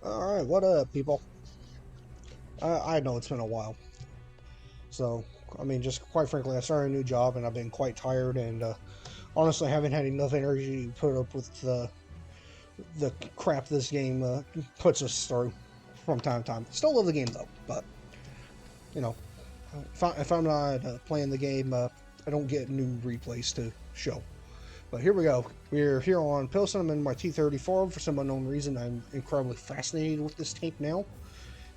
Alright, what up, people? I know it's been a while. So, I mean, just quite frankly, I started a new job and I've been quite tired and honestly, I haven't had enough energy to put up with the crap this game puts us through from time to time. Still love the game though, but, you know, if I'm not playing the game, I don't get new replays to show. But here we go. We're here on Pilsen. I'm in my T-34. For some unknown reason, I'm incredibly fascinated with this tank now,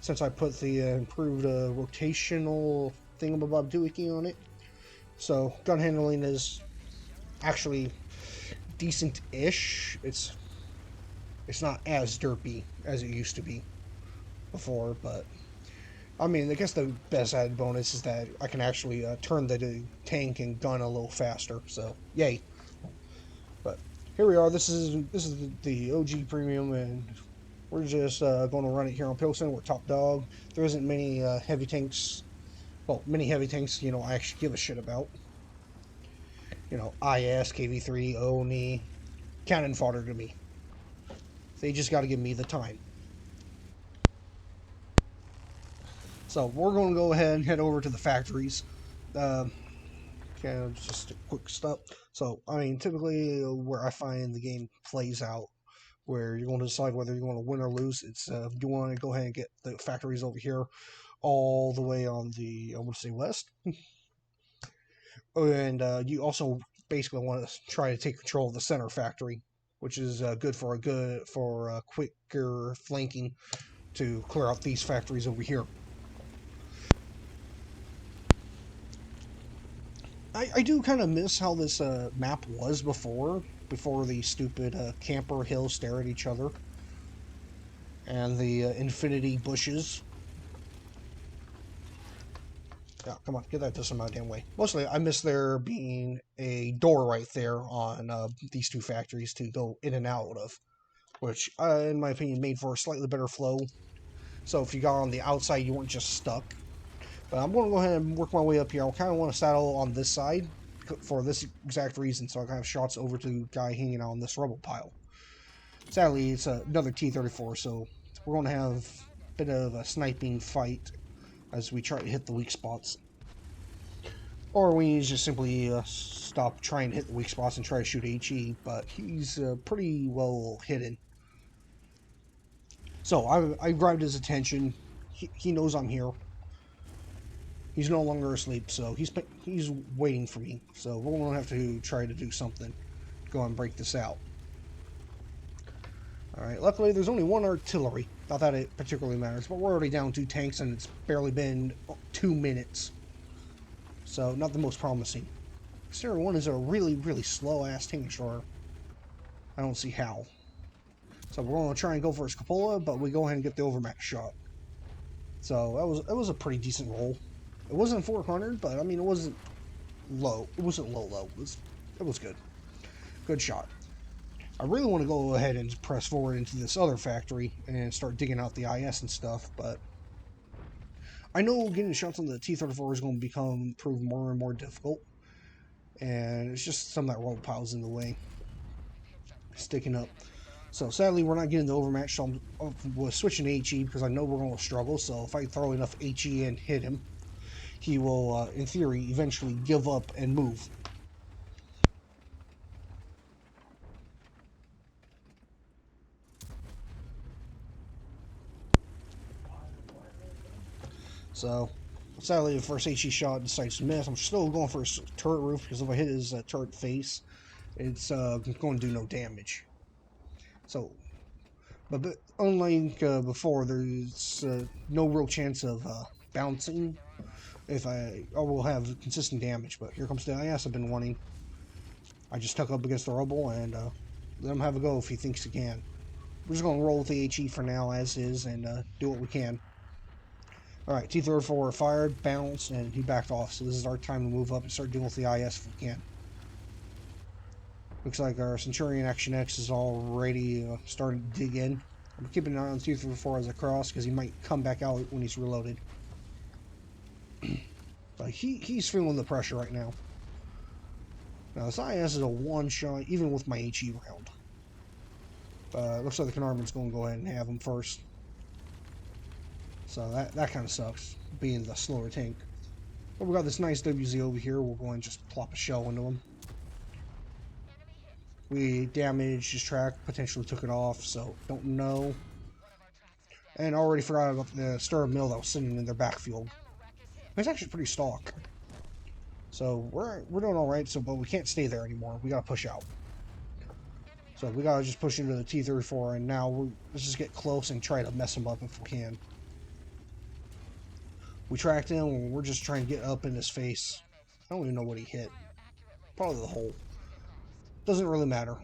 since I put the improved rotational thingamabob doohickey on it. So gun handling is actually decent-ish. It's not as derpy as it used to be before, but I mean, I guess the best added bonus is that I can actually turn the tank and gun a little faster. So yay! But here we are. This is the OG premium, and we're just going to run it here on Pilsen. We're top dog. There isn't many heavy tanks. Well, many heavy tanks, I actually give a shit about. IS, KV3, ONI, cannon fodder to me. They just got to give me the time. So we're going to go ahead and head over to the factories. Okay, just a quick stop. So, I mean, typically where I find the game plays out, where you're going to decide whether you're going to win or lose, it's you want to go ahead and get the factories over here all the way on the, I want to say west. And you also basically want to try to take control of the center factory, which is good for quicker flanking to clear out these factories over here. I do kind of miss how this map was before the stupid camper hills stare at each other and the infinity bushes. Yeah, come on, get that this my damn way. Mostly, I miss there being a door right there on these two factories to go in and out of, which, in my opinion, made for a slightly better flow. So if you got on the outside, you weren't just stuck. But I'm going to go ahead and work my way up here. I kind of want to saddle on this side for this exact reason, so I can have shots over to the guy hanging out on this rubble pile. Sadly, it's another T-34, so we're going to have a bit of a sniping fight as we try to hit the weak spots. Or we just simply stop trying to hit the weak spots and try to shoot HE, but he's pretty well hidden. So I grabbed his attention. He knows I'm here. He's no longer asleep, so he's waiting for me. So we're going to have to try to do something. Go and break this out. Alright, luckily there's only one artillery. Not that it particularly matters, but we're already down 2 tanks and it's barely been 2 minutes. So, not the most promising. Sierra 1 is a really, really slow-ass tank destroyer. I don't see how. So we're going to try and go for his cupola, but we go ahead and get the overmatch shot. So, that was a pretty decent roll. It wasn't 400, but, I mean, it wasn't low. It wasn't low. It was good. Good shot. I really want to go ahead and press forward into this other factory and start digging out the IS and stuff, but I know getting shots on the T-34 is going to prove more and more difficult, and it's just some of that road piles in the way, sticking up. So sadly, we're not getting the overmatch, so I'm switching to HE because I know we're going to struggle, so if I throw enough HE and hit him, he will, in theory, eventually give up and move. So, sadly, the first HE shot decides to miss. I'm still going for his turret roof because if I hit his turret face, it's going to do no damage. So, but unlike before, there's no real chance of bouncing if I will have consistent damage. But here comes the IS I've been wanting. I just tuck up against the rubble and let him have a go if he thinks he can. We're just going to roll with the HE for now as is and do what we can. Alright, T-34 fired, bounced, and he backed off. So this is our time to move up and start dealing with the IS if we can. Looks like our Centurion Action X is already starting to dig in. I'm keeping an eye on T-34 as I cross because he might come back out when he's reloaded. But he's feeling the pressure right now. Now this IS is a one-shot even with my HE round. Looks like the Canarman's going to go ahead and have him first. So that kind of sucks, being the slower tank. But we got this nice WZ over here. We'll go and just plop a shell into him. We damaged his track, potentially took it off, so don't know. And already forgot about the Stir Mill that was sitting in their backfield. It's actually pretty stock. So we're doing alright, but we can't stay there anymore. We gotta push out. So we gotta just push into the T-34, and now let's just get close and try to mess him up if we can. We tracked him, and we're just trying to get up in his face. I don't even know what he hit. Probably the hole. Doesn't really matter.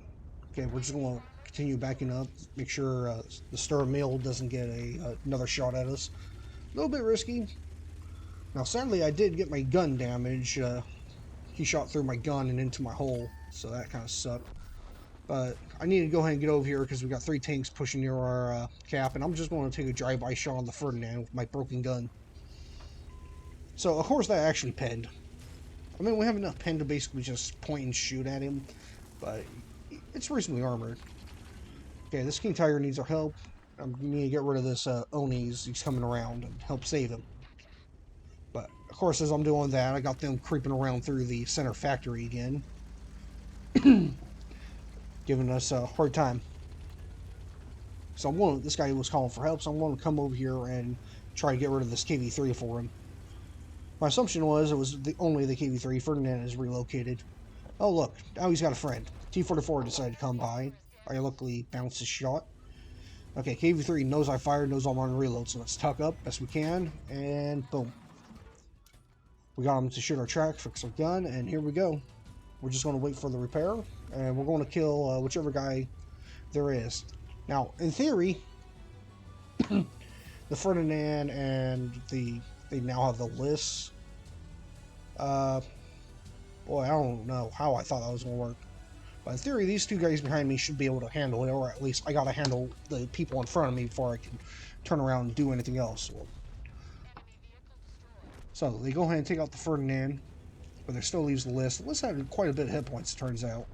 Okay, we're just gonna continue backing up, make sure the Stir Mill doesn't get another shot at us. A little bit risky. Now, sadly, I did get my gun damage. He shot through my gun and into my hole, so that kind of sucked. But I need to go ahead and get over here because we got 3 tanks pushing near our cap, and I'm just going to take a drive-by shot on the Ferdinand with my broken gun. So, of course, that actually penned. I mean, we have enough pen to basically just point and shoot at him, but it's reasonably armored. Okay, this King Tiger needs our help. I'm going to get rid of this Onis. He's coming around and help save him. But, of course, as I'm doing that, I got them creeping around through the center factory again. Giving us a hard time. So this guy was calling for help, so I'm going to come over here and try to get rid of this KV-3 for him. My assumption was it was only the KV-3. Ferdinand is relocated. Oh look, now he's got a friend. T-44 decided to come by. I luckily bounced his shot. Okay, KV-3 knows I fired, knows I'm on reload, so let's tuck up best we can, and boom. We got him to shoot our track, fix our gun, and here we go. We're just going to wait for the repair, and we're going to kill whichever guy there is. Now, in theory, the Ferdinand and they now have the lists. Boy, I don't know how I thought that was going to work. But in theory, these 2 guys behind me should be able to handle it, or at least I got to handle the people in front of me before I can turn around and do anything else. So, they go ahead and take out the Ferdinand. But there still leaves the list. The list had quite a bit of hit points, it turns out.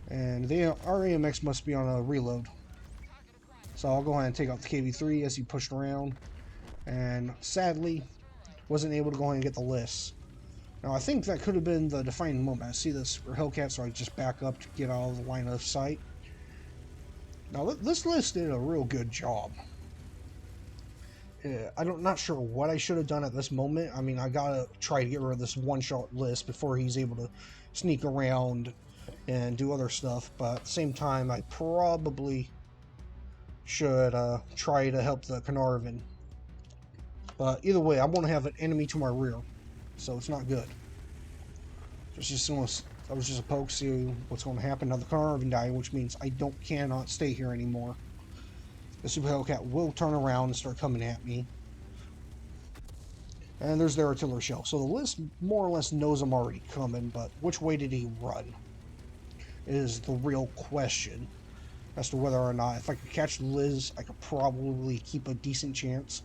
And our AMX must be on a reload. So I'll go ahead and take out the KV-3 as he pushed around. And sadly, wasn't able to go ahead and get the list. Now I think that could have been the defining moment. I see this for Hellcat, so I just back up to get out of the line of sight. Now this list did a real good job. I'm not sure what I should have done at this moment. I mean, I gotta try to get rid of this one-shot list before he's able to sneak around and do other stuff. But at the same time, I probably should try to help the Carnarvon. But either way, I'm going to have an enemy to my rear, so it's not good. That was just a poke, see what's going to happen. Now the Carnarvon died, which means I cannot stay here anymore. The Super Hellcat will turn around and start coming at me. And there's their artillery shell. So the list more or less knows I'm already coming, but which way did he run is the real question as to whether or not, if I could catch Liz, I could probably keep a decent chance.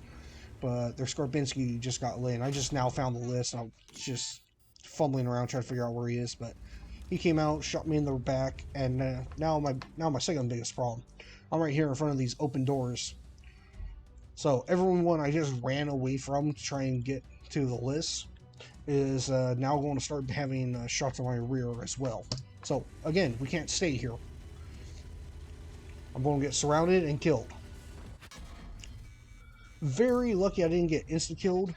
But their Skorpinski just got lit, and I just now found the list, and I'm just fumbling around trying to figure out where he is. But he came out, shot me in the back, and now my second biggest problem. I'm right here in front of these open doors. So everyone I just ran away from to try and get to the list is now going to start having shots on my rear as well. So again, we can't stay here. I'm going to get surrounded and killed. Very lucky I didn't get insta-killed,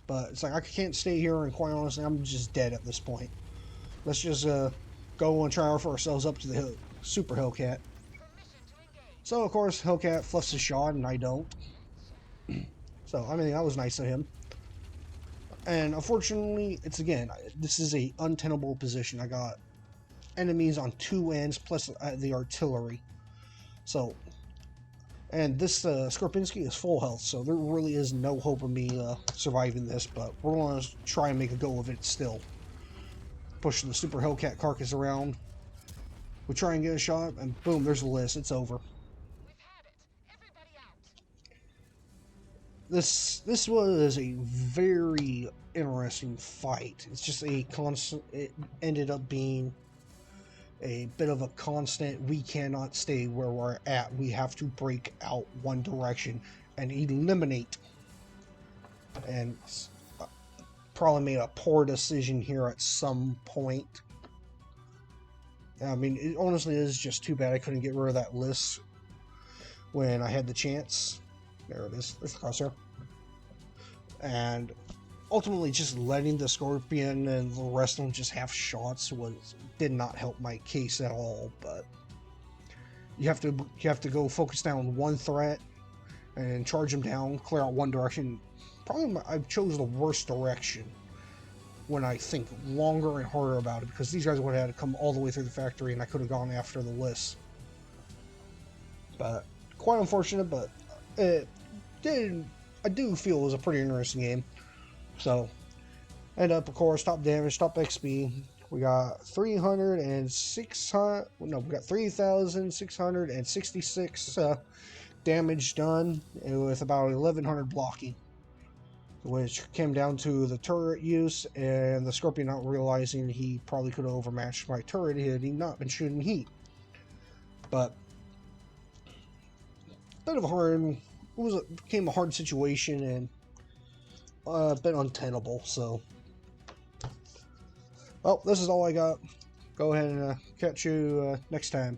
but it's like I can't stay here, and quite honestly, I'm just dead at this point. Let's just go and try for ourselves up to the Super Hellcat. So, of course, Hellcat fluffs his shot, and I don't. So, I mean, that was nice of him. And, unfortunately, this is a untenable position. I got enemies on 2 ends, plus the artillery. So, and this Skorpinski is full health, so there really is no hope of me surviving this, but we're going to try and make a go of it still. Push the Super Hellcat carcass around. We try and get a shot, and boom, there's the list. It's over. This was a very interesting fight. It's just a constant. It ended up being a bit of a constant. We cannot stay where we're at. We have to break out one direction, and eliminate. And probably made a poor decision here at some point. I mean, it honestly is just too bad I couldn't get rid of that list when I had the chance. There it is. There's the crosshair. And ultimately, just letting the Scorpion and the rest of them just have shots did not help my case at all. But you have to go focus down on one threat and charge them down, clear out one direction. Probably I chose the worst direction when I think longer and harder about it, because these guys would have had to come all the way through the factory and I could have gone after the list. But quite unfortunate, but I do feel it was a pretty interesting game. So, end up, of course, top damage, top XP. We got 3,666 damage done with about 1,100 blocking, which came down to the turret use and the Scorpion not realizing he probably could have overmatched my turret had he not been shooting heat. But became a hard situation and a bit untenable. So, well, this is all I got. Go ahead and catch you next time.